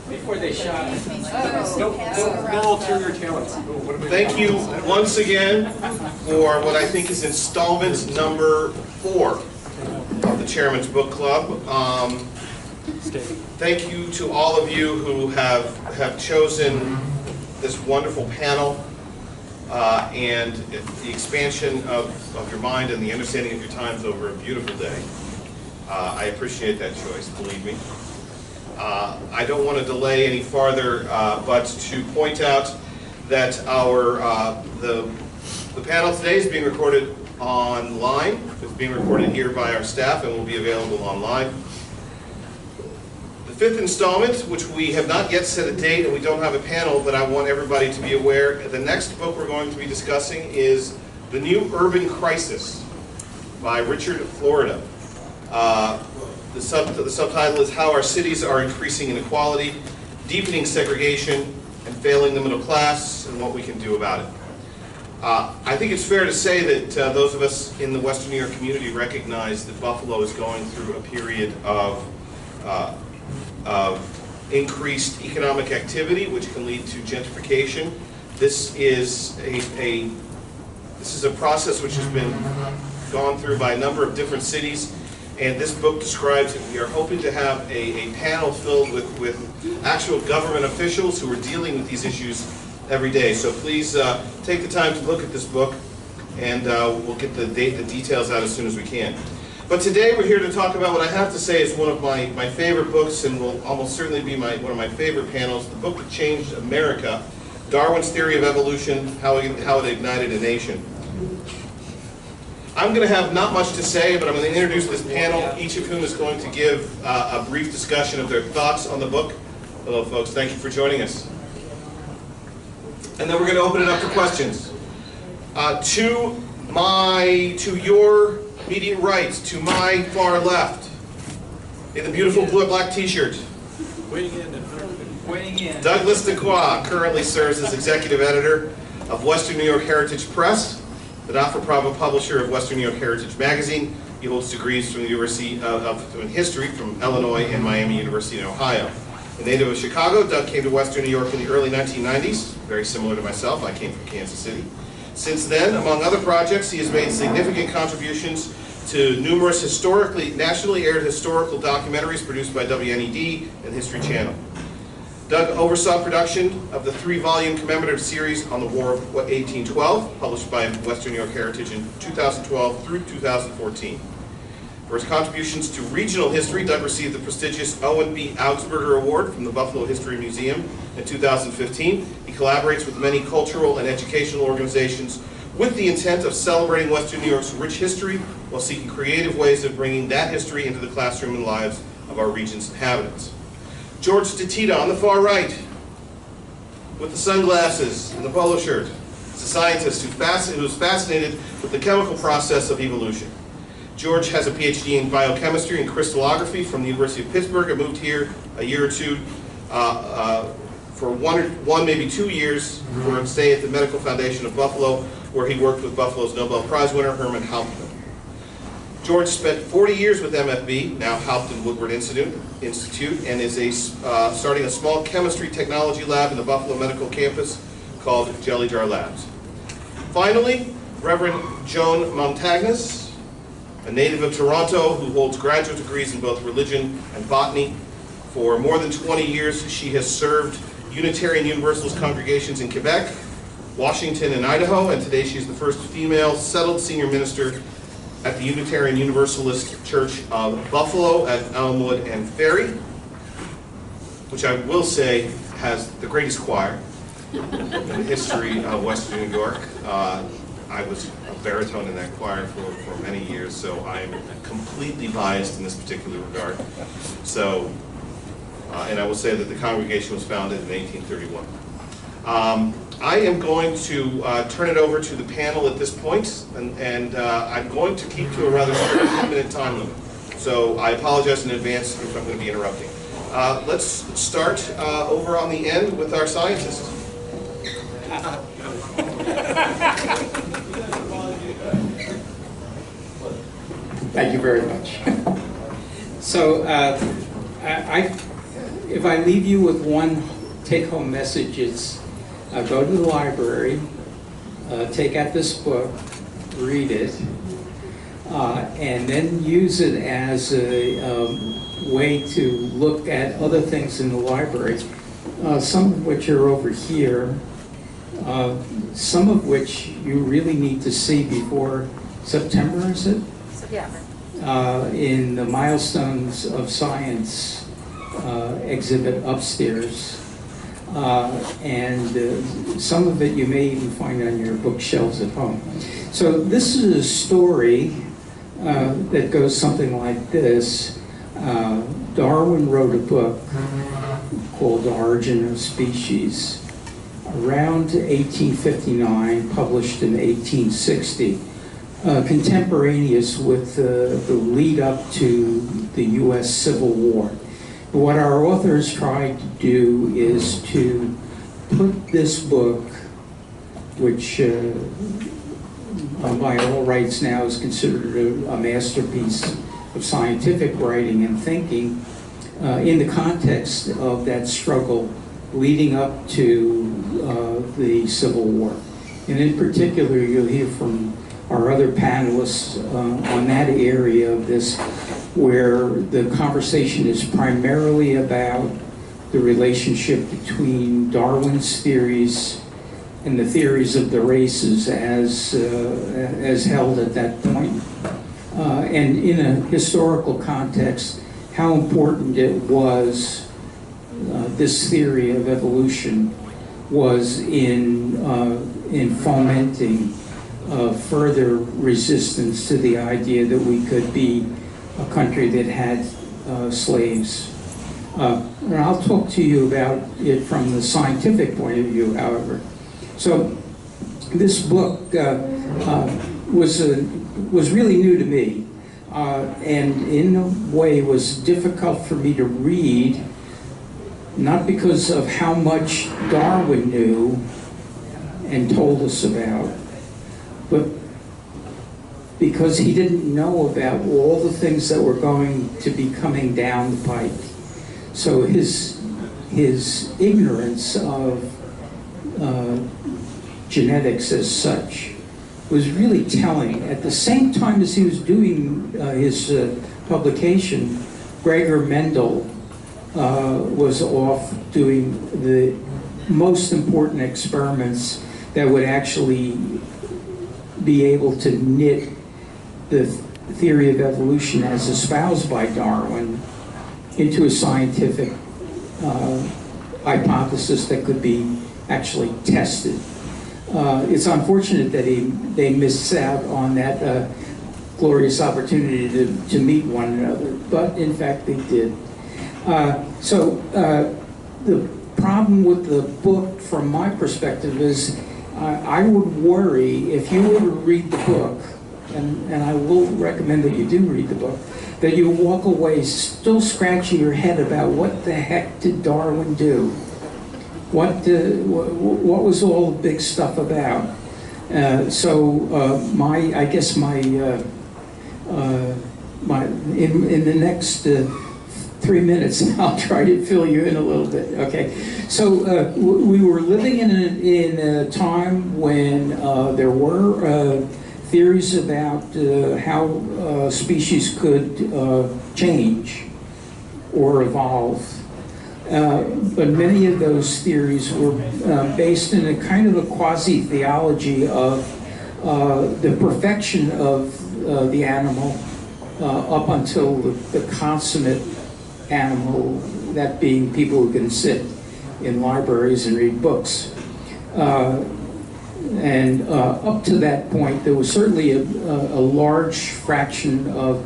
Before they shot. No ulterior talents. Thank you once again for what I think is installment number 4 of the Chairman's Book Club. Thank you to all of you who have chosen this wonderful panel and the expansion of your mind and the understanding of your times over a beautiful day. I appreciate that choice, believe me. I don't want to delay any farther, but to point out that the panel today is being recorded online. It's being recorded here by our staff and will be available online. The 5th installment, which we have not yet set a date and we don't have a panel, but I want everybody to be aware, the next book we're going to be discussing is The New Urban Crisis by Richard Florida. The subtitle is How Our Cities Are Increasing Inequality, Deepening Segregation, and Failing the Middle Class, and What We Can Do About It. I think it's fair to say that those of us in the Western New York community recognize that Buffalo is going through a period of increased economic activity, which can lead to gentrification. This is a process which has been gone through by a number of different cities. And this book describes it. We are hoping to have a panel filled with actual government officials who are dealing with these issues every day. So please take the time to look at this book, and we'll get the details out as soon as we can. But today we're here to talk about what I have to say is one of my favorite books, and will almost certainly be one of my favorite panels, the book that changed America, Darwin's Theory of Evolution, How it Ignited a Nation. I'm going to have not much to say, but I'm going to introduce this panel, each of whom is going to give a brief discussion of their thoughts on the book. Hello, folks. Thank you for joining us. And then we're going to open it up for questions. To your immediate right, to my far left, in the beautiful blue black T-shirt, Weighing in. Douglas DeQuoy currently serves as executive editor of Western New York Heritage Press, the not-for-profit publisher of Western New York Heritage Magazine. He holds degrees from the University in History from Illinois and Miami University in Ohio. A native of Chicago, Doug came to Western New York in the early 1990s, very similar to myself. I came from Kansas City. Since then, among other projects, he has made significant contributions to numerous nationally aired historical documentaries produced by WNED and History Channel. Doug oversaw production of the 3-volume commemorative series on the War of 1812, published by Western New York Heritage in 2012 through 2014. For his contributions to regional history, Doug received the prestigious Owen B. Augsburger Award from the Buffalo History Museum in 2015. He collaborates with many cultural and educational organizations with the intent of celebrating Western New York's rich history while seeking creative ways of bringing that history into the classroom and lives of our region's inhabitants. George Statita on the far right, with the sunglasses and the polo shirt, is a scientist who is fascinated with the chemical process of evolution. George has a PhD in biochemistry and crystallography from the University of Pittsburgh and moved here a year or two for one, maybe 2 years for a stay at the Medical Foundation of Buffalo, where he worked with Buffalo's Nobel Prize winner, Herman Hauptmann. George spent 40 years with MFB, now Hauptmann Woodward Institute, and is starting a small chemistry technology lab in the Buffalo Medical Campus called Jelly Jar Labs. Finally, Reverend Joan Montagnes, a native of Toronto who holds graduate degrees in both religion and botany. For more than 20 years, she has served Unitarian Universalist congregations in Quebec, Washington, and Idaho, and today she is the first female settled senior minister at the Unitarian Universalist Church of Buffalo at Elmwood and Ferry, which I will say has the greatest choir in the history of Western New York. I was a baritone in that choir for many years, so I'm completely biased in this particular regard. So, and I will say that the congregation was founded in 1831. I am going to turn it over to the panel at this point, and I'm going to keep to a rather strict 10-minute time limit. So I apologize in advance if I'm going to be interrupting. Let's start over on the end with our scientist. Thank you very much. So if I leave you with one take-home message, it's go to the library, take out this book, read it, and then use it as a way to look at other things in the library, some of which are over here, some of which you really need to see before September, is it? September. In the Milestones of Science exhibit upstairs. And some of it you may even find on your bookshelves at home. So this is a story that goes something like this. Darwin wrote a book called The Origin of Species around 1859, published in 1860, contemporaneous with the lead up to the US Civil War. What our authors tried to do is to put this book, which by all rights now is considered a masterpiece of scientific writing and thinking, in the context of that struggle leading up to the Civil War. And in particular, you'll hear from our other panelists on that area of this, where the conversation is primarily about the relationship between Darwin's theories and the theories of the races as held at that point. And in a historical context, how important it was, this theory of evolution was in fomenting further resistance to the idea that we could be a country that had slaves. And I'll talk to you about it from the scientific point of view, however. So this book was really new to me, and in a way was difficult for me to read, not because of how much Darwin knew and told us about, but because he didn't know about all the things that were going to be coming down the pike. So his ignorance of genetics as such was really telling. At the same time as he was doing his publication, Gregor Mendel was off doing the most important experiments that would actually be able to knit the theory of evolution as espoused by Darwin into a scientific hypothesis that could be actually tested. It's unfortunate that they missed out on that glorious opportunity to meet one another, but in fact they did. So the problem with the book from my perspective is I would worry if you were to read the book, and I will recommend that you do read the book, that you walk away still scratching your head about what the heck did Darwin do? What was all the big stuff about? I guess in the next 3 minutes, I'll try to fill you in a little bit. Okay, so we were living in a time when there were theories about how species could change or evolve. But many of those theories were based in a kind of a quasi-theology of the perfection of the animal up until the consummate animal, that being people who can sit in libraries and read books. And up to that point, there was certainly a large fraction of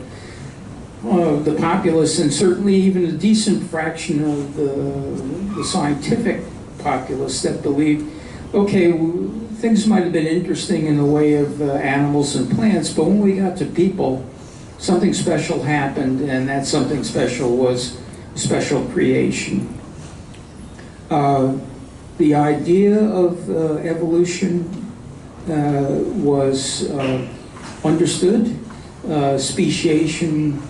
the populace, and certainly even a decent fraction of the scientific populace that believed, okay, things might have been interesting in the way of animals and plants, but when we got to people, something special happened, and that something special was special creation. The idea of evolution was understood. Speciation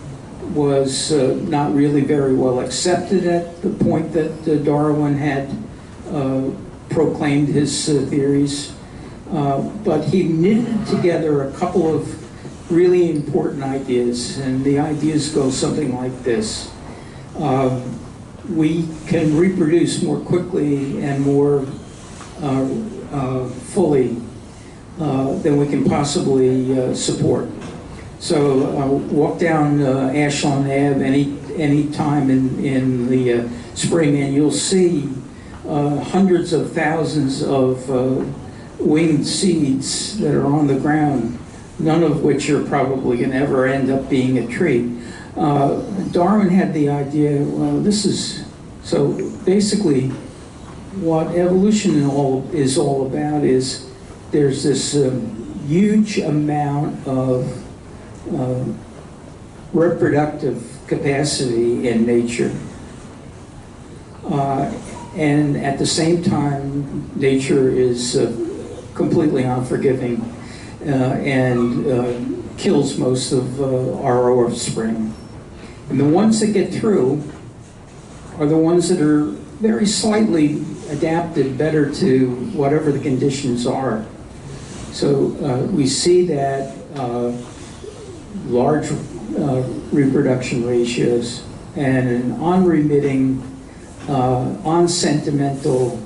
was not really very well accepted at the point that Darwin had proclaimed his theories. But he knitted together a couple of really important ideas, and the ideas go something like this. We can reproduce more quickly and more fully than we can possibly support. So walk down Ashland Ave any time in the spring, and you'll see hundreds of thousands of winged seeds that are on the ground, none of which are probably going to ever end up being a tree. Darwin had the idea, well, this is, so basically what evolution is all about is there's this huge amount of reproductive capacity in nature. And at the same time, nature is completely unforgiving and kills most of our offspring. And the ones that get through are the ones that are very slightly adapted better to whatever the conditions are. So we see that large reproduction ratios and an unremitting, unsentimental,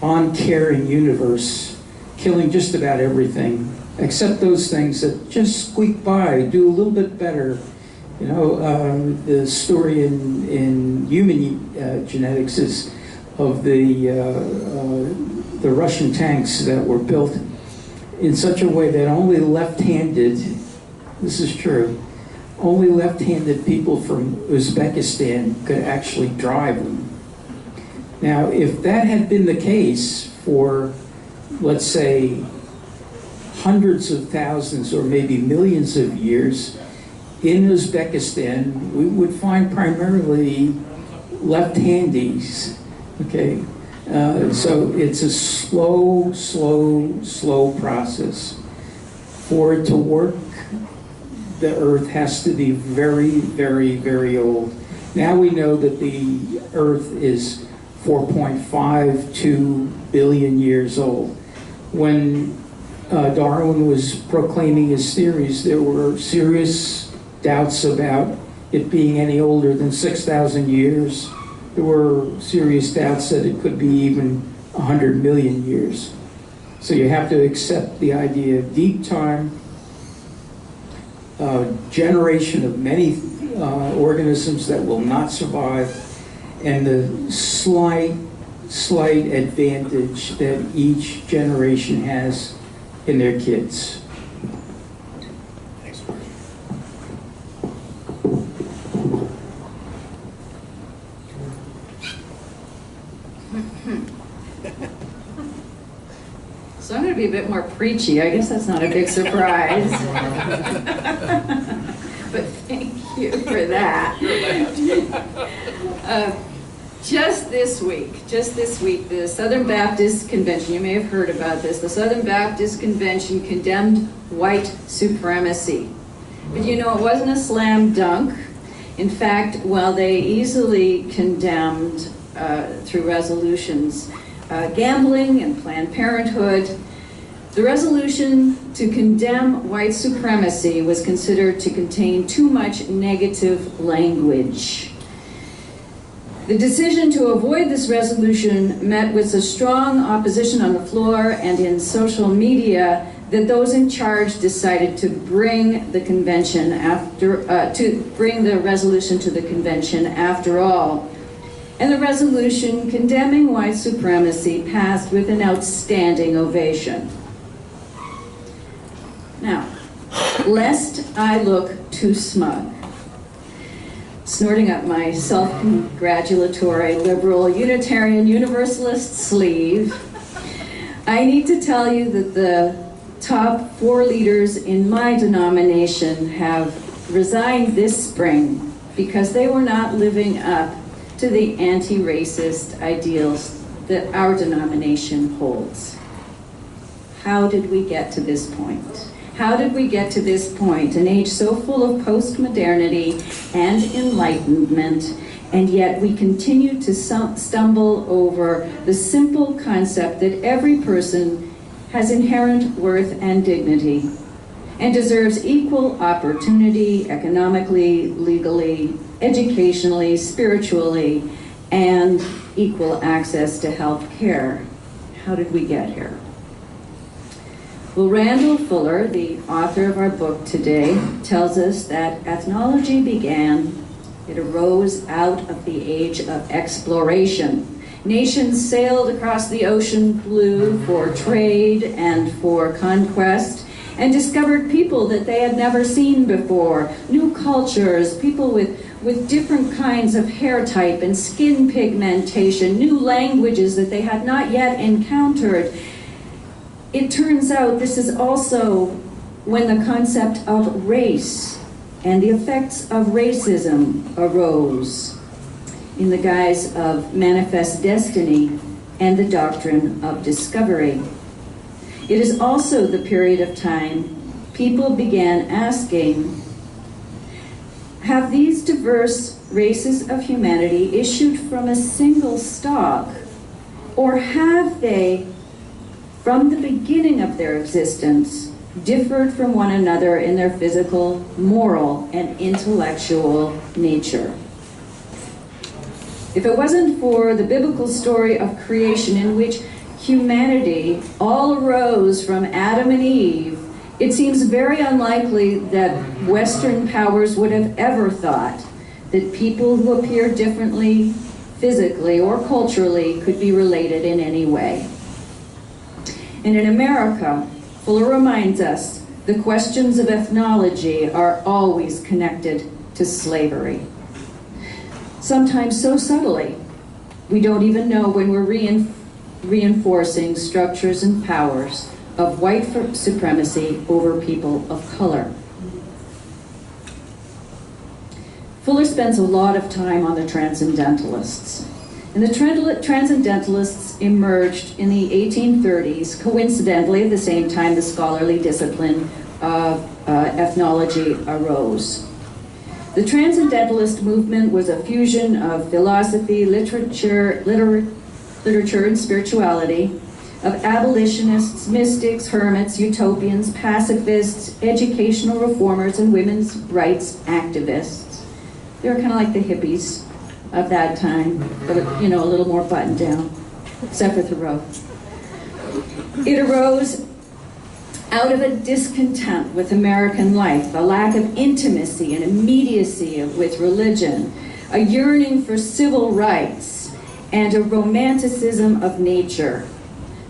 uncaring universe killing just about everything, except those things that just squeak by, do a little bit better. You know, the story in human genetics is of the Russian tanks that were built in such a way that only left-handed, this is true, only left-handed people from Uzbekistan could actually drive them. Now, if that had been the case for, let's say, hundreds of thousands or maybe millions of years, in Uzbekistan, we would find primarily left-handies, okay? So it's a slow process. For it to work, the Earth has to be very old. Now we know that the Earth is 4.52 billion years old. When Darwin was proclaiming his theories, there were serious doubts about it being any older than 6,000 years. There were serious doubts that it could be even 100 million years. So you have to accept the idea of deep time, generation of many organisms that will not survive, and the slight advantage that each generation has in their kids. Thanks. So I'm going to be a bit more preachy. I guess that's not a big surprise. But thank you for that. Just this week, the Southern Baptist Convention, you may have heard about this, the Southern Baptist Convention condemned white supremacy. But you know, it wasn't a slam dunk. In fact, while they easily condemned through resolutions gambling and Planned Parenthood, the resolution to condemn white supremacy was considered to contain too much negative language. The decision to avoid this resolution met with a strong opposition on the floor and in social media that those in charge decided to bring the convention bring the resolution to the convention after all. And the resolution condemning white supremacy passed with an outstanding ovation. Now, lest I look too smug, snorting up my self-congratulatory liberal Unitarian Universalist sleeve, I need to tell you that the top 4 leaders in my denomination have resigned this spring because they were not living up to the anti-racist ideals that our denomination holds. How did we get to this point? How did we get to this point, an age so full of post-modernity and enlightenment, and yet we continue to stumble over the simple concept that every person has inherent worth and dignity and deserves equal opportunity economically, legally, educationally, spiritually, and equal access to health care. How did we get here? Well, Randall Fuller, the author of our book today, tells us that ethnology began, it arose out of the age of exploration. Nations sailed across the ocean blue for trade and for conquest and discovered people that they had never seen before, new cultures, people with different kinds of hair type and skin pigmentation, new languages that they had not yet encountered. It turns out this is also when the concept of race and the effects of racism arose in the guise of manifest destiny and the doctrine of discovery. It is also the period of time people began asking, have these diverse races of humanity issued from a single stock, or have they, from the beginning of their existence, differed from one another in their physical, moral, and intellectual nature? If it wasn't for the biblical story of creation in which humanity all arose from Adam and Eve, it seems very unlikely that Western powers would have ever thought that people who appear differently physically or culturally could be related in any way. And in America, Fuller reminds us the questions of ethnology are always connected to slavery. Sometimes so subtly, we don't even know when we're reinforcing structures and powers of white supremacy over people of color. Fuller spends a lot of time on the Transcendentalists. And the Transcendentalists emerged in the 1830s, coincidentally at the same time the scholarly discipline of ethnology arose. The Transcendentalist movement was a fusion of philosophy, literature, and spirituality, of abolitionists, mystics, hermits, utopians, pacifists, educational reformers, and women's rights activists. They were kind of like the hippies of that time, but a little more buttoned down, except for Thoreau. It arose out of a discontent with American life, a lack of intimacy and immediacy with religion, a yearning for civil rights, and a romanticism of nature.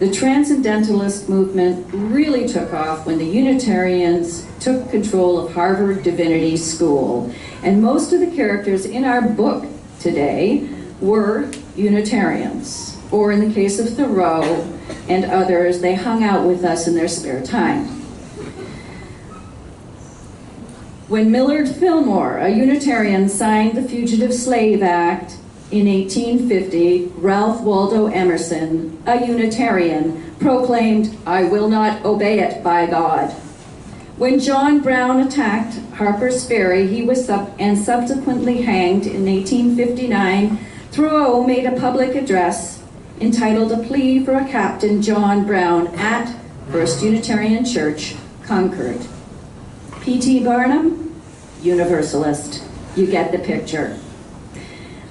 The Transcendentalist movement really took off when the Unitarians took control of Harvard Divinity School, and most of the characters in our book today were Unitarians, or in the case of Thoreau and others, they hung out with us in their spare time. When Millard Fillmore, a Unitarian, signed the Fugitive Slave Act in 1850, Ralph Waldo Emerson, a Unitarian, proclaimed, "I will not obey it, by God." When John Brown attacked Harper's Ferry, he was subsequently hanged in 1859. Thoreau made a public address entitled "A Plea for a Captain John Brown" at First Unitarian Church, Concord. P.T. Barnum, Universalist. You get the picture.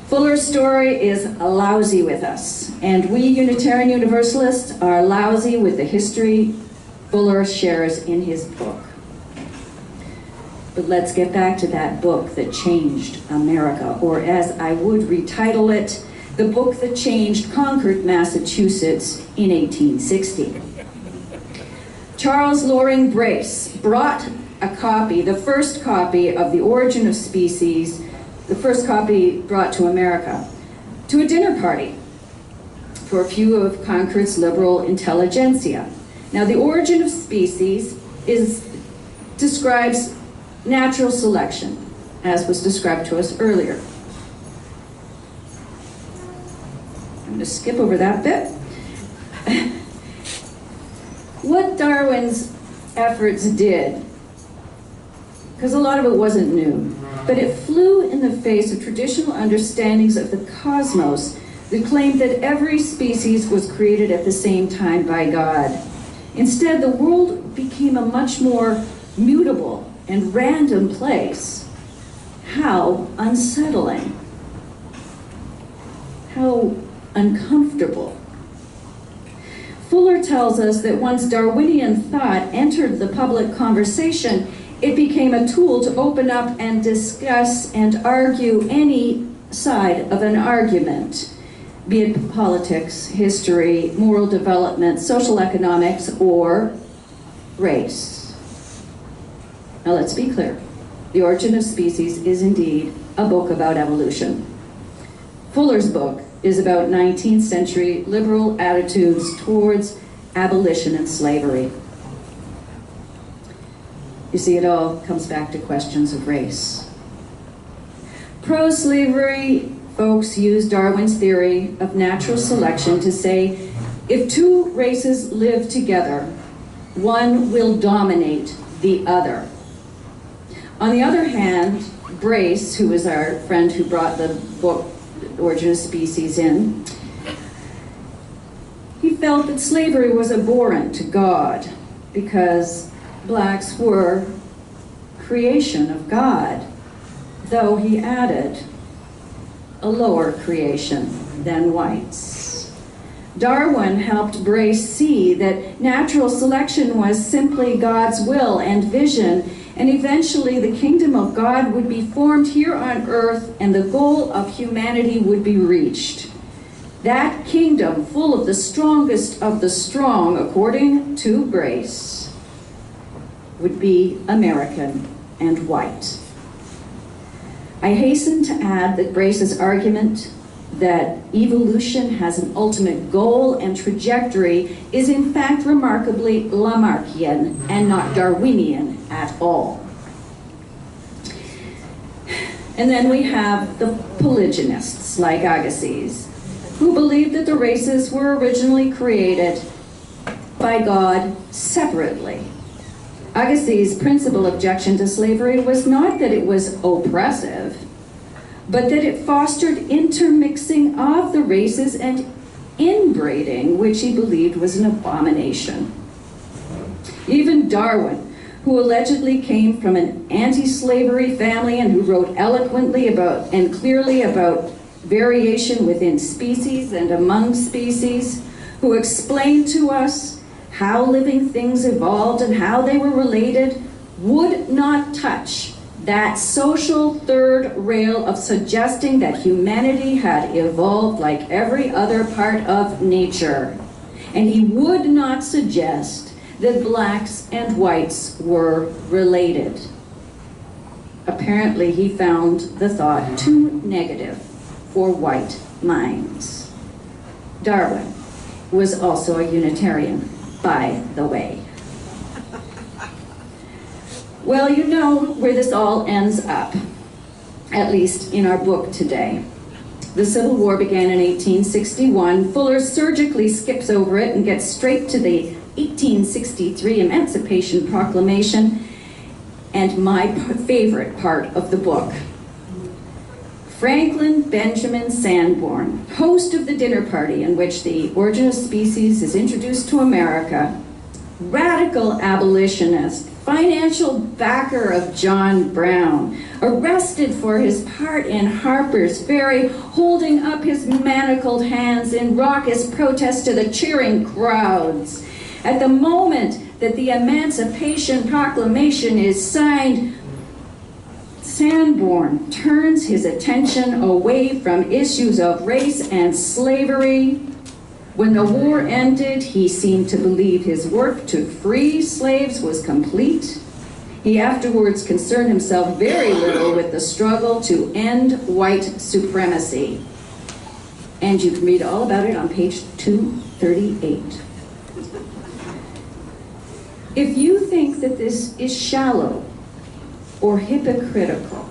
Fuller's story is lousy with us, and we Unitarian Universalists are lousy with the history Fuller shares in his book. But let's get back to that book that changed America, or as I would retitle it, the book that changed Concord, Massachusetts in 1860. Charles Loring Brace brought a copy, the first copy of The Origin of Species, the first copy brought to America, to a dinner party for a few of Concord's liberal intelligentsia. Now, The Origin of Species describes natural selection, as was described to us earlier. I'm going to skip over that bit. What Darwin's efforts did, because a lot of it wasn't new, but it flew in the face of traditional understandings of the cosmos that claimed that every species was created at the same time by God. Instead, the world became a much more mutable and random place. How unsettling. How uncomfortable. Fuller tells us that once Darwinian thought entered the public conversation, it became a tool to open up and discuss and argue any side of an argument, be it politics, history, moral development, social economics, or race. Now let's be clear. The Origin of Species is indeed a book about evolution. Fuller's book is about 19th century liberal attitudes towards abolition and slavery. You see, it all comes back to questions of race. Pro-slavery folks use Darwin's theory of natural selection to say, if two races live together, one will dominate the other. On the other hand, Brace, who was our friend who brought the book Origin of Species in, he felt that slavery was abhorrent to God because blacks were creation of God, though he added a lower creation than whites. Darwin helped Brace see that natural selection was simply God's will and vision, and eventually the kingdom of God would be formed here on earth and the goal of humanity would be reached. That kingdom, full of the strongest of the strong, according to Brace, would be American and white. I hasten to add that Brace's argument that evolution has an ultimate goal and trajectory is in fact remarkably Lamarckian and not Darwinian at all. And then we have the polygynists like Agassiz, who believed that the races were originally created by God separately. Agassiz's principal objection to slavery was not that it was oppressive, but that it fostered intermixing of the races and inbreeding, which he believed was an abomination. Even Darwin, who allegedly came from an anti-slavery family and who wrote eloquently about and clearly about variation within species and among species, who explained to us how living things evolved and how they were related, would not touch that social third rail of suggesting that humanity had evolved like every other part of nature. And he would not suggest that blacks and whites were related. Apparently he found the thought too negative for white minds. Darwin was also a Unitarian, by the way. Well, you know where this all ends up, at least in our book today. The Civil War began in 1861. Fuller surgically skips over it and gets straight to the 1863 Emancipation Proclamation and my favorite part of the book. Franklin Benjamin Sanborn, host of the dinner party in which the Origin of Species is introduced to America, radical abolitionist, financial backer of John Brown, arrested for his part in Harper's Ferry, holding up his manacled hands in raucous protest to the cheering crowds. At the moment that the Emancipation Proclamation is signed, Sanborn turns his attention away from issues of race and slavery. When the war ended, he seemed to believe his work to free slaves was complete. He afterwards concerned himself very little with the struggle to end white supremacy. And you can read all about it on page 238. If you think that this is shallow or hypocritical,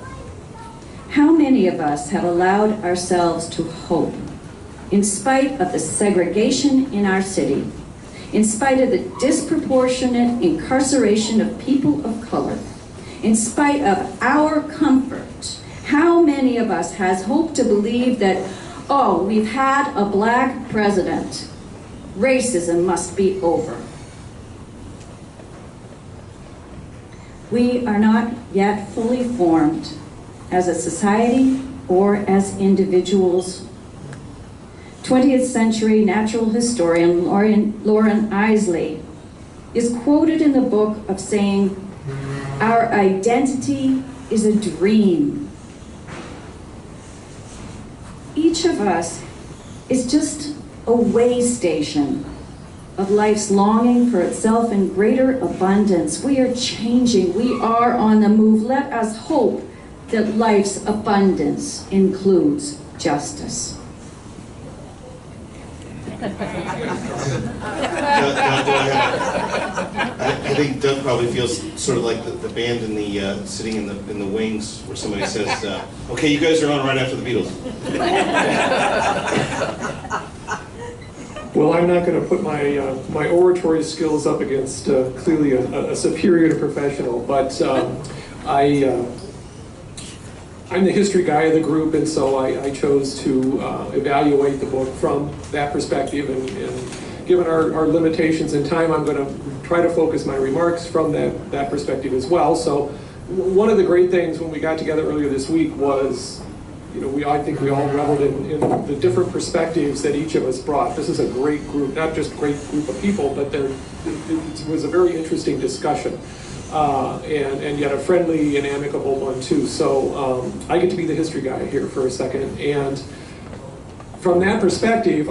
how many of us have allowed ourselves to hope, in spite of the segregation in our city, in spite of the disproportionate incarceration of people of color, in spite of our comfort, how many of us has hope to believe that, oh, we've had a black president, racism must be over? We are not yet fully formed as a society or as individuals. 20th century natural historian Lauren Isley is quoted in the book of saying, "Our identity is a dream." Each of us is just a way station of life's longing for itself in greater abundance. We are changing, we are on the move. Let us hope that life's abundance includes justice. I think Doug probably feels sort of like the band in the sitting in the wings, where somebody says, "Okay, you guys are on right after the Beatles." Well, I'm not going to put my oratory skills up against clearly a superior to professional, but I'm the history guy of the group, and so I chose to evaluate the book from that perspective, and given our limitations in time, I'm going to try to focus my remarks from that perspective as well. So one of the great things when we got together earlier this week was, I think we all reveled in the different perspectives that each of us brought. This is a great group, not just a great group of people, but it was a very interesting discussion. And yet a friendly and amicable one too. So I get to be the history guy here for a second, and from that perspective,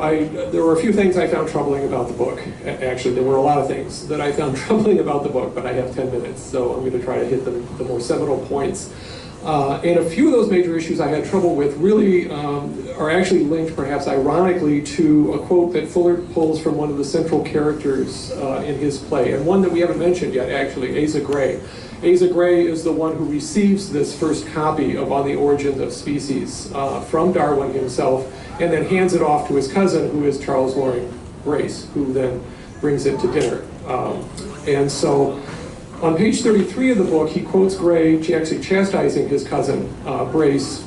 there were a few things I found troubling about the book. Actually, there were a lot of things that I found troubling about the book, but I have 10 minutes, so I'm going to try to hit the more seminal points. And a few of those major issues I had trouble with really are actually linked, perhaps ironically, to a quote that Fuller pulls from one of the central characters in his play, and one that we haven't mentioned yet, actually, Asa Gray. Asa Gray is the one who receives this first copy of On the Origin of Species from Darwin himself, and then hands it off to his cousin, who is Charles Loring Brace, who then brings it to dinner. And so, on page 33 of the book, he quotes Gray actually chastising his cousin, Brace,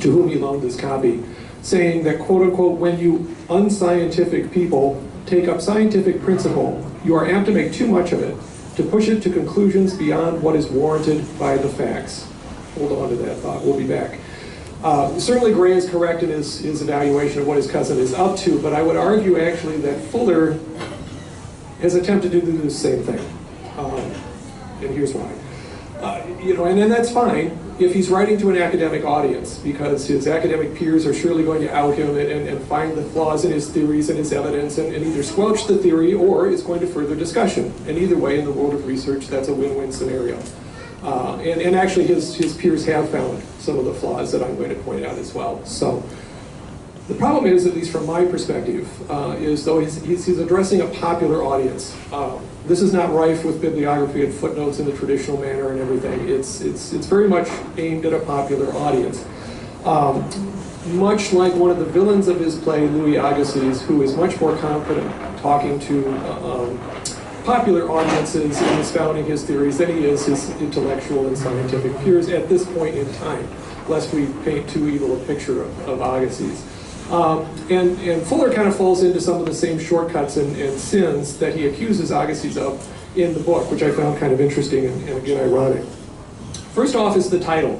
to whom he loaned this copy, saying that, quote unquote, "When you unscientific people take up scientific principle, you are apt to make too much of it, to push it to conclusions beyond what is warranted by the facts." Hold on to that thought, we'll be back. Certainly Gray is correct in his evaluation of what his cousin is up to, but I would argue actually that Fuller has attempted to do the same thing. And here's why. And that's fine if he's writing to an academic audience, because his academic peers are surely going to out him and find the flaws in his theories and his evidence and either squelch the theory or it's going to further discussion. And either way, in the world of research, that's a win-win scenario. And actually his peers have found some of the flaws that I'm going to point out as well. So the problem is, at least from my perspective, is though he's addressing a popular audience. This is not rife with bibliography and footnotes in the traditional manner and everything. It's very much aimed at a popular audience. Much like one of the villains of his play, Louis Agassiz, who is much more confident talking to popular audiences in expounding his theories than he is his intellectual and scientific peers at this point in time, lest we paint too evil a picture of Agassiz. And Fuller kind of falls into some of the same shortcuts and sins that he accuses Agassiz of in the book, which I found kind of interesting and again ironic. First off is the title.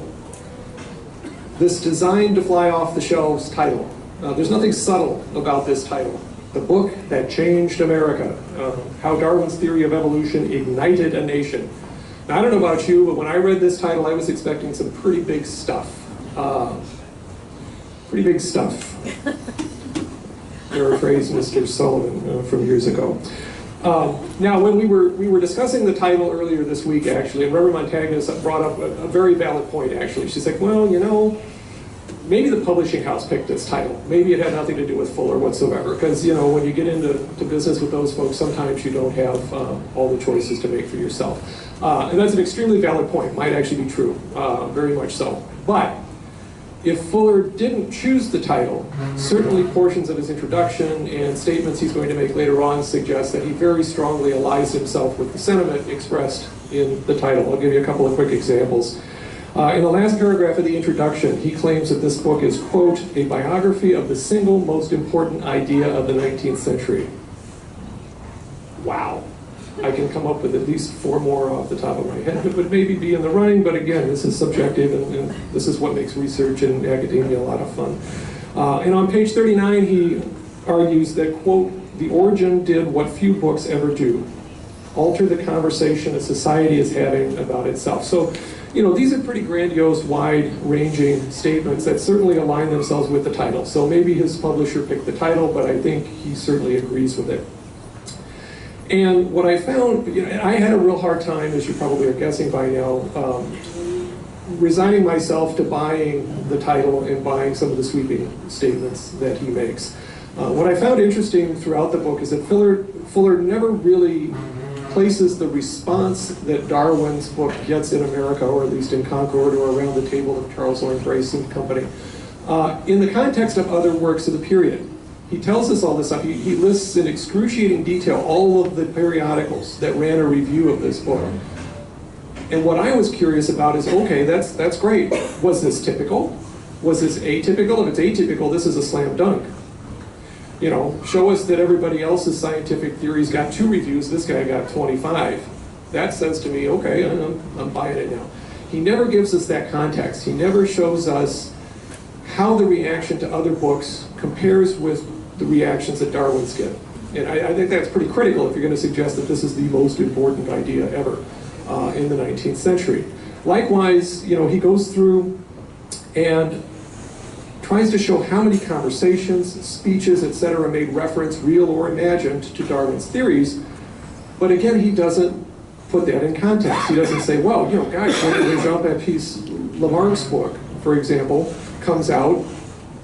This designed to fly off the shelves title. There's nothing subtle about this title. The book that changed America. How Darwin's theory of evolution ignited a nation. Now, I don't know about you, but when I read this title, I was expecting some pretty big stuff. Pretty big stuff. Paraphrase Mr. Sullivan from years ago. Now, when we were discussing the title earlier this week, actually, and Reverend Montagnes brought up a very valid point, actually. She's like, well, maybe the publishing house picked this title. Maybe it had nothing to do with Fuller whatsoever, because, when you get into business with those folks, sometimes you don't have all the choices to make for yourself. And that's an extremely valid point. Might actually be true, very much so. But if Fuller didn't choose the title, certainly portions of his introduction and statements he's going to make later on suggest that he very strongly allies himself with the sentiment expressed in the title. I'll give you a couple of quick examples. In the last paragraph of the introduction, he claims that this book is, quote, a biography of the single most important idea of the 19th century. Wow. I can come up with at least 4 more off the top of my head that would maybe be in the running, but again, this is subjective, and this is what makes research in academia a lot of fun. And on page 39, he argues that, quote, the Origin did what few books ever do, alter the conversation a society is having about itself. So, you know, these are pretty grandiose, wide-ranging statements that certainly align themselves with the title. So maybe his publisher picked the title, but I think he certainly agrees with it. And what I found, you know, I had a real hard time, as you probably are guessing by now, resigning myself to buying the title and buying some of the sweeping statements that he makes. What I found interesting throughout the book is that Fuller never really places the response that Darwin's book gets in America, or at least in Concord or around the table of Charles Loring Brace and company, in the context of other works of the period. He tells us all this stuff. He lists in excruciating detail all of the periodicals that ran a review of this book. And what I was curious about is, okay, that's great. Was this typical? Was this atypical? If it's atypical, this is a slam dunk. You know, show us that everybody else's scientific theories got 2 reviews, this guy got 25. That says to me, okay, I'm buying it now. He never gives us that context. He never shows us how the reaction to other books compares with the reactions that Darwin's get. And I think that's pretty critical if you're going to suggest that this is the most important idea ever in the 19th century. Likewise, you know, he goes through and tries to show how many conversations, speeches, etc. made reference, real or imagined, to Darwin's theories. But again, he doesn't put that in context. He doesn't say, well, you know, guys, when Jean-Baptiste Lamarck's book, for example, comes out,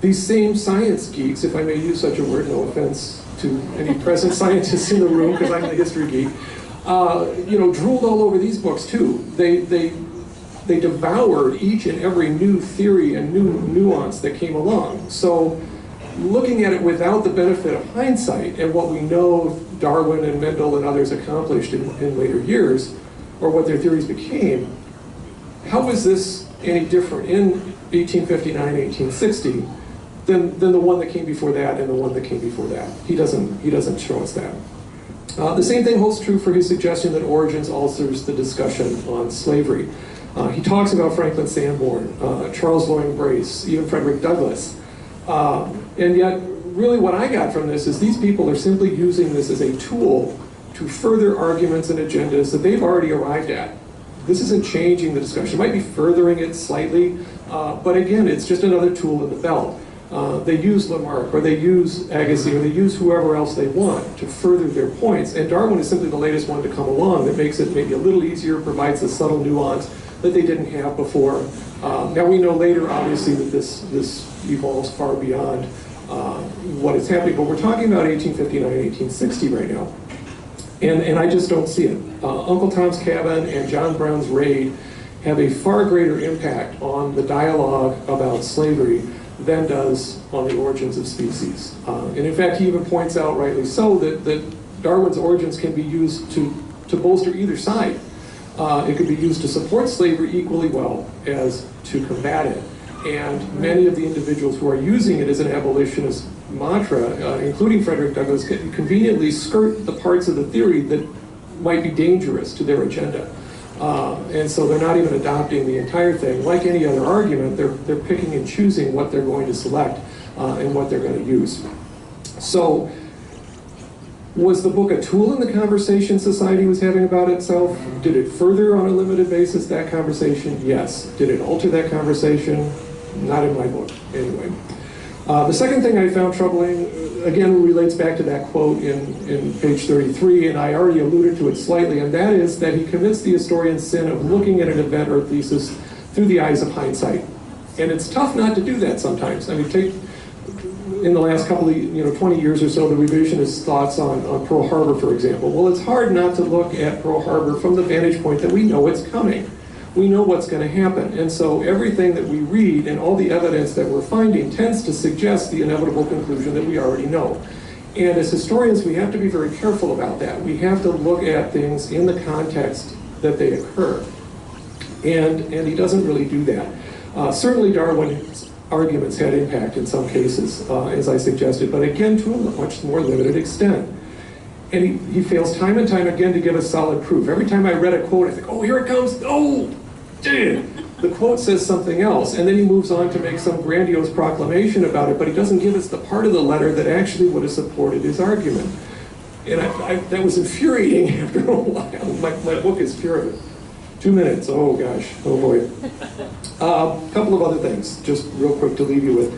these same science geeks, if I may use such a word, no offense to any present scientists in the room, because I'm the history geek, you know, drooled all over these books too. They devoured each and every new theory and new nuance that came along. So looking at it without the benefit of hindsight and what we know Darwin and Mendel and others accomplished in later years, or what their theories became, how was this any different in 1859, 1860 than the one that came before that and the one that came before that? He doesn't show us that. The same thing holds true for his suggestion that Origins alters the discussion on slavery. He talks about Franklin Sanborn, Charles Loring Brace, even Frederick Douglass. And yet, really what I got from this is these people are simply using this as a tool to further arguments and agendas that they've already arrived at. This isn't changing the discussion. It might be furthering it slightly, but again, it's just another tool in the belt. They use Lamarck, or they use Agassiz, or they use whoever else they want to further their points. And Darwin is simply the latest one to come along that makes it maybe a little easier, provides a subtle nuance that they didn't have before. Now we know later, obviously, that this evolves far beyond what is happening, but we're talking about 1859, 1860 right now. And I just don't see it. Uncle Tom's Cabin and John Brown's Raid have a far greater impact on the dialogue about slavery than does on the Origins of Species. And in fact, he even points out, rightly so, that Darwin's Origins can be used to bolster either side. It could be used to support slavery equally well as to combat it. And many of the individuals who are using it as an abolitionist mantra, including Frederick Douglass, can conveniently skirt the parts of the theory that might be dangerous to their agenda. And so they're not even adopting the entire thing. Like any other argument, they're picking and choosing what they're going to select and what they're going to use. So, was the book a tool in the conversation society was having about itself? Did it further on a limited basis that conversation? Yes. Did it alter that conversation? Not in my book, anyway. The second thing I found troubling, again, relates back to that quote in page 33, and I already alluded to it slightly, and that is that he commits the historian's sin of looking at an event or thesis through the eyes of hindsight. And it's tough not to do that sometimes. I mean, take in the last couple of, 20 years or so, the revisionist thoughts on Pearl Harbor, for example. Well, it's hard not to look at Pearl Harbor from the vantage point that we know it's coming. we know what's going to happen. And so everything that we read and all the evidence that we're finding tends to suggest the inevitable conclusion that we already know. And as historians, we have to be very careful about that. We have to look at things in the context that they occur. And he doesn't really do that. Certainly Darwin's arguments had impact in some cases, as I suggested, but again, to a much more limited extent. And he fails time and time again to give us solid proof. Every time I read a quote, I think, oh, here it comes. Oh, damn. The quote says something else, and then he moves on to make some grandiose proclamation about it, but he doesn't give us the part of the letter that actually would have supported his argument. And that was infuriating after a while. My book is furious. 2 minutes, oh gosh, oh boy. A couple of other things, just real quick to leave you with.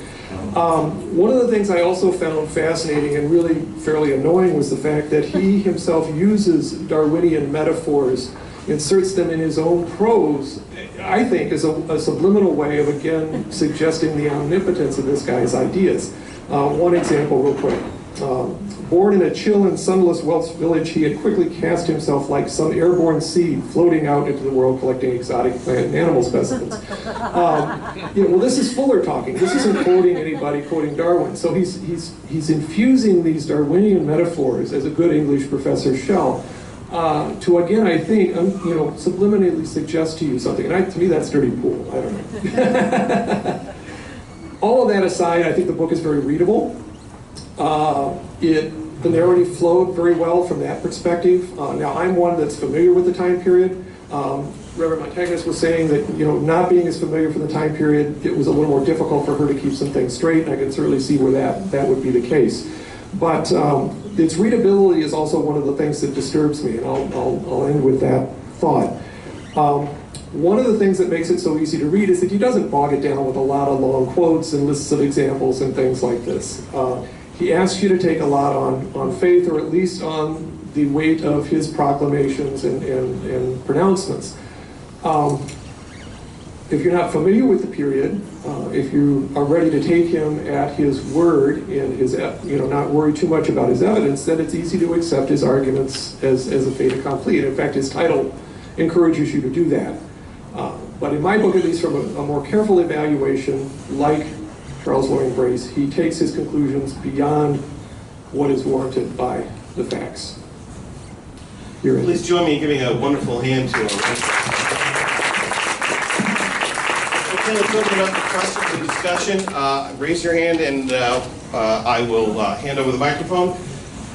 One of the things I also found fascinating and really fairly annoying was the fact that he himself uses Darwinian metaphors, inserts them in his own prose, I think as a subliminal way of, again, suggesting the omnipotence of this guy's ideas. One example real quick. Born in a chill and sunless Welsh village, he had quickly cast himself like some airborne seed floating out into the world collecting exotic plant and animal specimens. Well, this is Fuller talking. This isn't quoting anybody quoting Darwin. So he's infusing these Darwinian metaphors, as a good English professor shall, to again, I think, subliminally suggest to you something. And to me, that's dirty pool. I don't know. All of that aside, I think the book is very readable. The narrative flowed very well from that perspective. Now, I'm one that's familiar with the time period. Reverend Montagnus was saying that, not being as familiar from the time period, it was a little more difficult for her to keep some things straight, and I can certainly see where that would be the case. But its readability is also one of the things that disturbs me, and I'll end with that thought. One of the things that makes it so easy to read is that he doesn't bog it down with a lot of long quotes and lists of examples and things like this. He asks you to take a lot on faith, or at least on the weight of his proclamations and pronouncements. If you're not familiar with the period, if you are ready to take him at his word and his, not worry too much about his evidence, then it's easy to accept his arguments as a fait accompli. And in fact, his title encourages you to do that. But in my book, at least from a more careful evaluation, like Charles Loring Brace, he takes his conclusions beyond what is warranted by the facts. Please join me in giving a wonderful hand to our Okay, let's open up the questions and discussion. Raise your hand and I will hand over the microphone.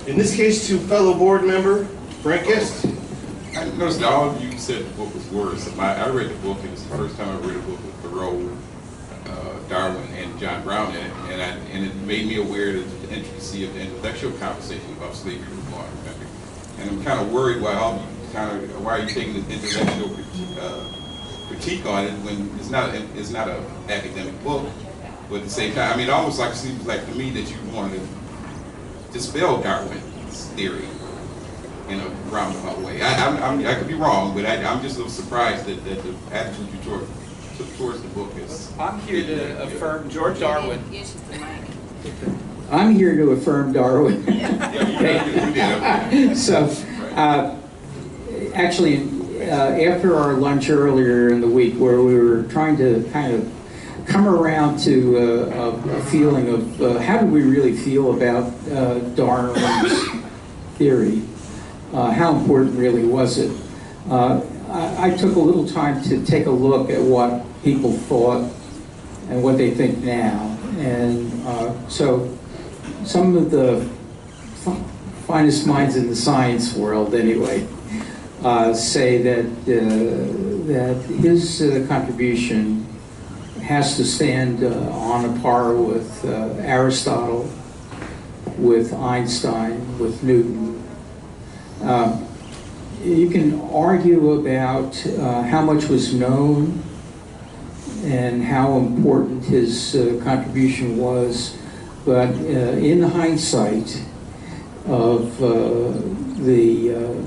In this case, to fellow board member, Frank Gist. I noticed that all of you said the book was worse. I read the book, and it's the first time I read a book with Thoreau, Darwin, and John Brown in it, and it made me aware of the intricacy of the intellectual conversation about slavery in the modern country. And I'm kind of worried why are you taking the intellectual critique on it when it's not an academic book, but at the same time, it almost seems like to me that you want to dispel Darwin's theory in a roundabout way. I could be wrong, but I'm just a little surprised that the attitude you took towards the book is... I'm here to affirm George Darwin. I'm here to affirm Darwin. So, actually, after our lunch earlier in the week, where we were trying to kind of come around to a feeling of how do we really feel about Darwin's theory, how important really was it? I took a little time to take a look at what people thought and what they think now. And so some of the finest minds in the science world, anyway, say that his contribution has to stand on a par with Aristotle, with Einstein, with Newton. You can argue about how much was known and how important his contribution was, but in hindsight of the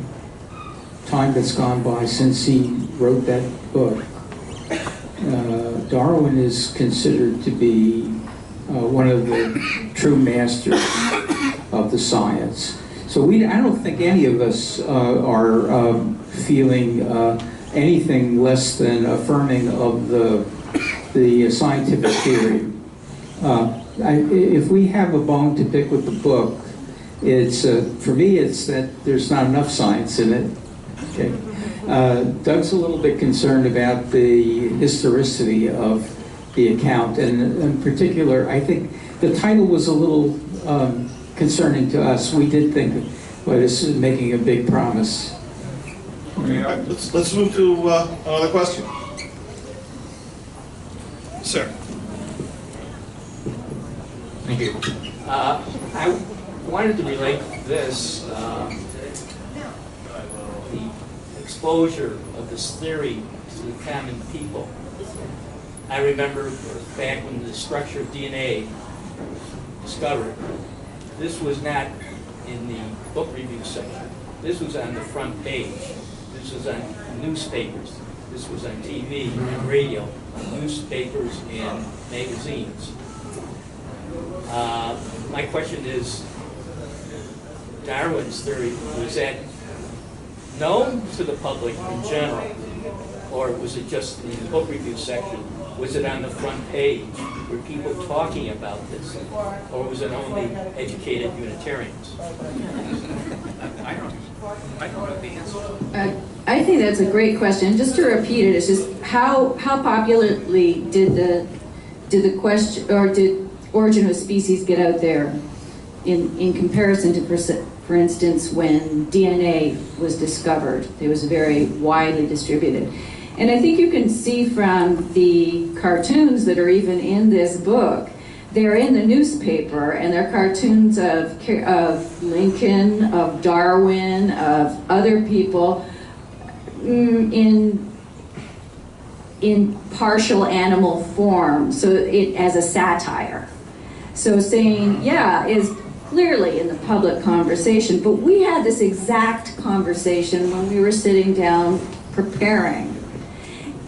time that's gone by since he wrote that book, Darwin is considered to be one of the true masters of the science. So I don't think any of us are feeling anything less than affirming of the scientific theory. If we have a bone to pick with the book, it's for me it's that there's not enough science in it. Okay. Doug's a little bit concerned about the historicity of the account, and in particular, I think the title was a little concerning to us. We did think, well, this is making a big promise. All right, let's move to another question. Sir. Thank you. I wanted to relate this, the exposure of this theory to the common people. I remember back when the structure of DNA discovered, this was not in the book review section. This was on the front page. This was on newspapers. This was on TV and radio, newspapers and magazines. My question is, Darwin's theory, was that known to the public in general, or was it just in the book review section? Was it on the front page? Were people talking about this? Or was it only educated Unitarians? I don't know the answer. I think that's a great question. Just to repeat it, it's just how popularly did the question, or did Origin of Species get out there in comparison to, for instance, when DNA was discovered? It was very widely distributed. And I think you can see from the cartoons that are even in this book, they're in the newspaper, and they're cartoons of Lincoln, of Darwin, of other people in partial animal form, so it as a satire. So saying, yeah, is clearly in the public conversation, but we had this exact conversation when we were sitting down preparing,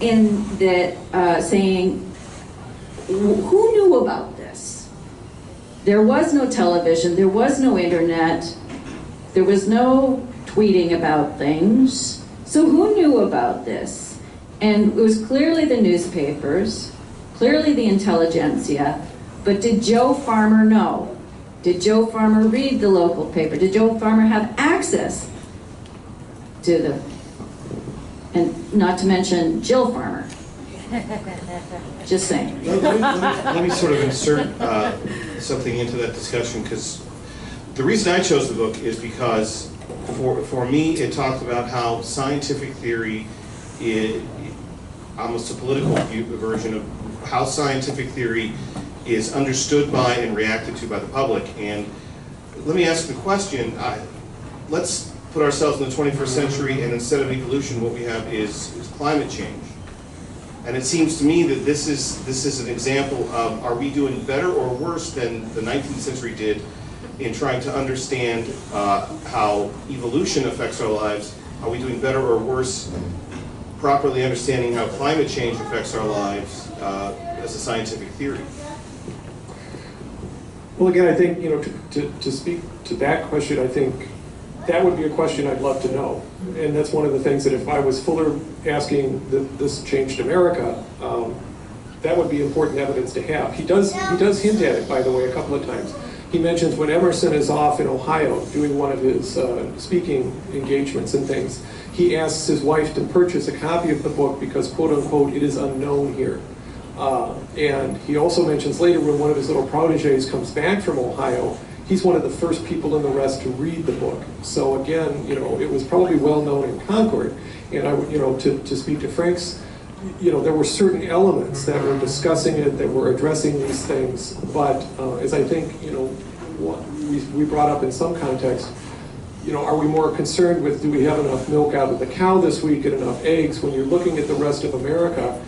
in that saying, who knew about this? There was no television, there was no internet, there was no tweeting about things, so who knew about this? And it was clearly the newspapers, clearly the intelligentsia, but did Joe Farmer know? Did Joe Farmer read the local paper? Did Joe Farmer have access to the, and not to mention Jill Farmer? Just saying. Let me sort of insert something into that discussion, because the reason I chose the book is because for me it talked about how scientific theory is almost a political version of how scientific theory is understood by and reacted to by the public. And let me ask the question, let's put ourselves in the 21st century, and instead of evolution, what we have is climate change. And it seems to me that this is an example of, are we doing better or worse than the 19th century did in trying to understand how evolution affects our lives? Are we doing better or worse properly understanding how climate change affects our lives as a scientific theory? Well, again, I think, to speak to that question, I think that would be a question I'd love to know. And that's one of the things that if I was Fuller asking that this changed America, that would be important evidence to have. He does hint at it, by the way, a couple of times. He mentions when Emerson is off in Ohio doing one of his speaking engagements and things, he asks his wife to purchase a copy of the book because, quote unquote, it is unknown here. And he also mentions later when one of his little proteges comes back from Ohio, he's one of the first people in the West to read the book. So again, it was probably well known in Concord. And I would, to speak to Frank's, there were certain elements that were discussing it, that were addressing these things. But as I think, we brought up in some context, are we more concerned with, do we have enough milk out of the cow this week and enough eggs? When you're looking at the rest of America,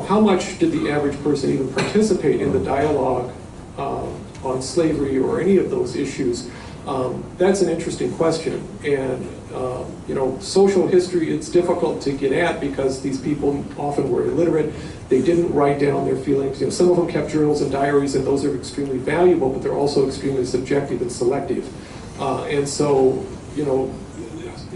how much did the average person even participate in the dialogue on slavery or any of those issues? That's an interesting question. And, social history, it's difficult to get at because these people often were illiterate. They didn't write down their feelings. Some of them kept journals and diaries, and those are extremely valuable, but they're also extremely subjective and selective. And so,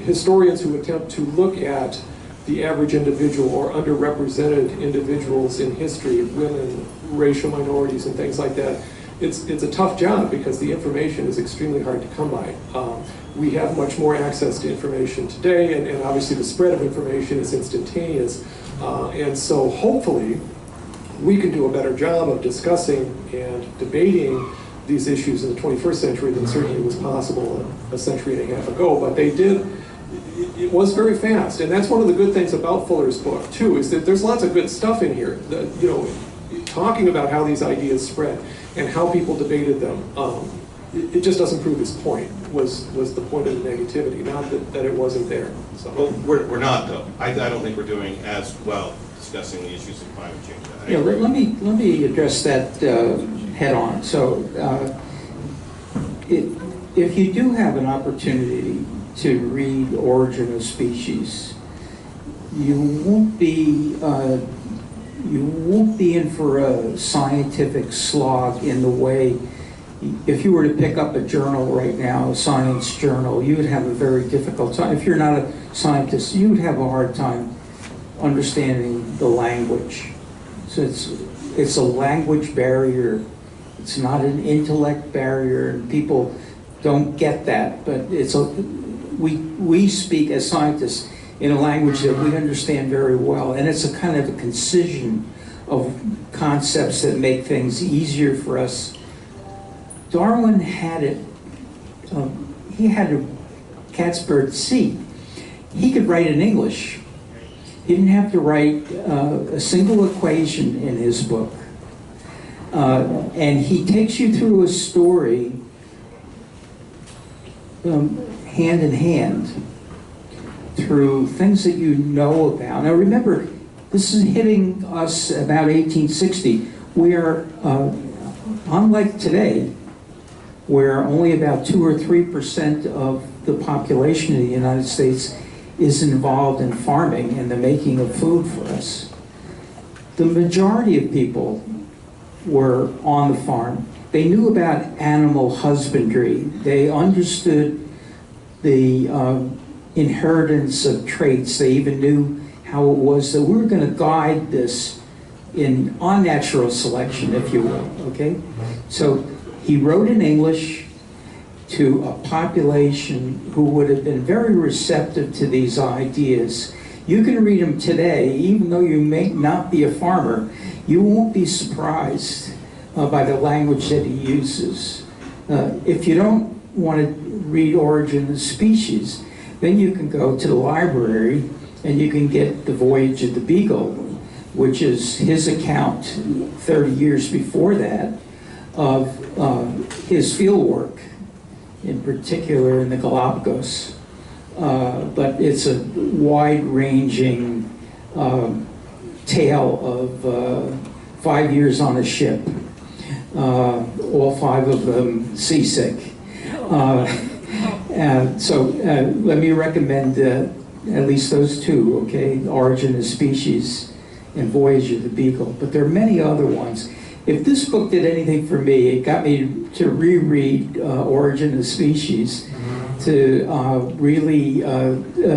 historians who attempt to look at the average individual or underrepresented individuals in history, women, racial minorities, and things like that. It's a tough job because the information is extremely hard to come by. We have much more access to information today, and obviously the spread of information is instantaneous. And so hopefully we can do a better job of discussing and debating these issues in the 21st century than certainly was possible a century and a half ago. But they did, it was very fast. And that's one of the good things about Fuller's book, too, is that there's lots of good stuff in here. You know, talking about how these ideas spread and how people debated them. It just doesn't prove his point, was the point of the negativity, not that it wasn't there. So. Well, we're not, though. I don't think we're doing as well discussing the issues of climate change. Yeah, let me address that head on. So, if you do have an opportunity to read Origin of Species, you won't be in for a scientific slog in the way. If you were to pick up a journal right now, a science journal, you would have a very difficult time. If you're not a scientist, you would have a hard time understanding the language. So it's a language barrier. It's not an intellect barrier, and people don't get that. But we speak as scientists in a language that we understand very well, and it's a kind of a concision of concepts that make things easier for us. Darwin had it, he had a cat's bird seat. He could write in English. He didn't have to write a single equation in his book. And he takes you through a story hand in hand through things that you know about. Now remember, this is hitting us about 1860. We are, unlike today, where only about 2 or 3% of the population of the United States is involved in farming and the making of food for us. The majority of people were on the farm. They knew about animal husbandry. They understood the inheritance of traits. They even knew how it was that we were going to guide this in unnatural selection, if you will, okay? So he wrote in English to a population who would have been very receptive to these ideas. You can read them today, even though you may not be a farmer, you won't be surprised by the language that he uses. If you don't want to read Origin of Species, then you can go to the library and you can get The Voyage of the Beagle, which is his account 30 years before that of his field work, in particular in the Galapagos. But it's a wide-ranging tale of 5 years on a ship, all 5 of them seasick. So let me recommend at least those 2, okay? Origin of Species and Voyage of the Beagle. But there are many other ones. If this book did anything for me, it got me to reread Origin of Species, to really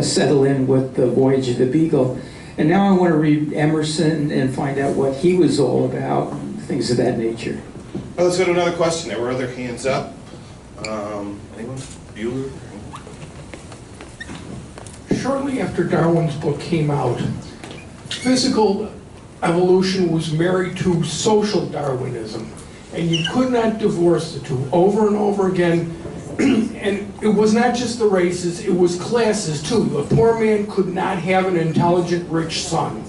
settle in with the Voyage of the Beagle. And now I want to read Emerson and find out what he was all about, things of that nature. Well, let's go to another question. There were other hands up. Anyone? Bueller? Shortly after Darwin's book came out, physical evolution was married to social Darwinism, and you could not divorce the two. Over and over again, and it was not just the races, it was classes too. The poor man could not have an intelligent, rich son,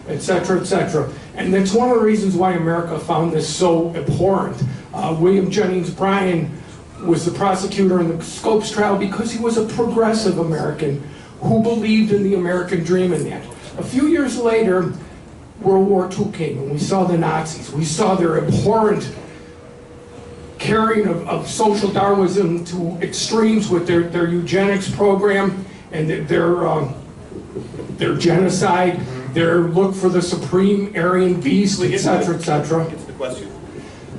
etc., etc. And that's one of the reasons why America found this so abhorrent. William Jennings Bryan was the prosecutor in the Scopes trial because he was a progressive American who believed in the American dream in that. A few years later, World War II came, and we saw the Nazis. We saw their abhorrent carrying of social Darwinism to extremes with their eugenics program and their genocide, their look for the supreme Aryan beast, etc., etc. Get to the question.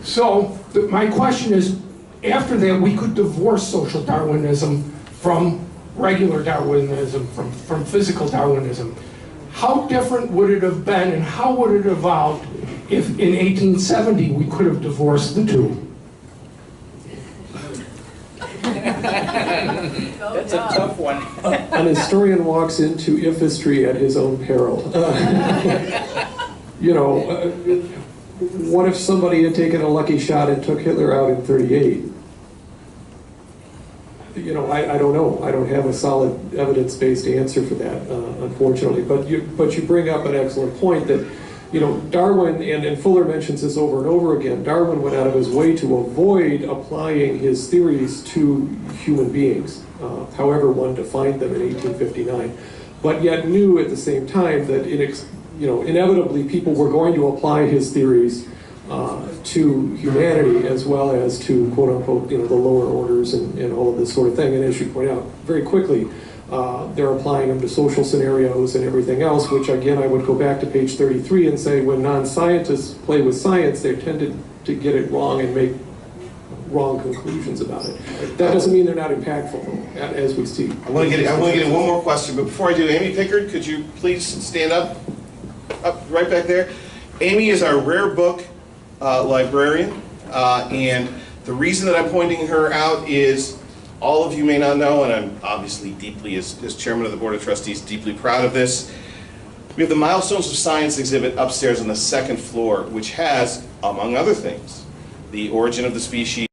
So my question is, after that, we could divorce social Darwinism from regular Darwinism, from physical Darwinism. how different would it have been and how would it have evolved if in 1870 we could have divorced the two? That's a tough one. An historian walks into if history at his own peril. You know, what if somebody had taken a lucky shot and took Hitler out in 38? You know, I don't know. I don't have a solid evidence-based answer for that, unfortunately. But you bring up an excellent point that, you know, Darwin, and Fuller mentions this over and over again, Darwin went out of his way to avoid applying his theories to human beings, however one defined them in 1859, but yet knew at the same time that, inevitably people were going to apply his theories to humanity as well as to, quote unquote, the lower orders and all of this sort of thing. And as you point out, very quickly, they're applying them to social scenarios and everything else, which again, I would go back to page 33 and say when non-scientists play with science, they've tended to get it wrong and make wrong conclusions about it. That doesn't mean they're not impactful, as we see. I want to get in one more question, but before I do, Amy Pickard, could you please stand up right back there? Amy is our rare book librarian, and the reason that I'm pointing her out is all of you may not know, and I'm obviously deeply, as chairman of the Board of Trustees, deeply proud of this. We have the Milestones of Science exhibit upstairs on the second floor, which has, among other things, the origin of the species,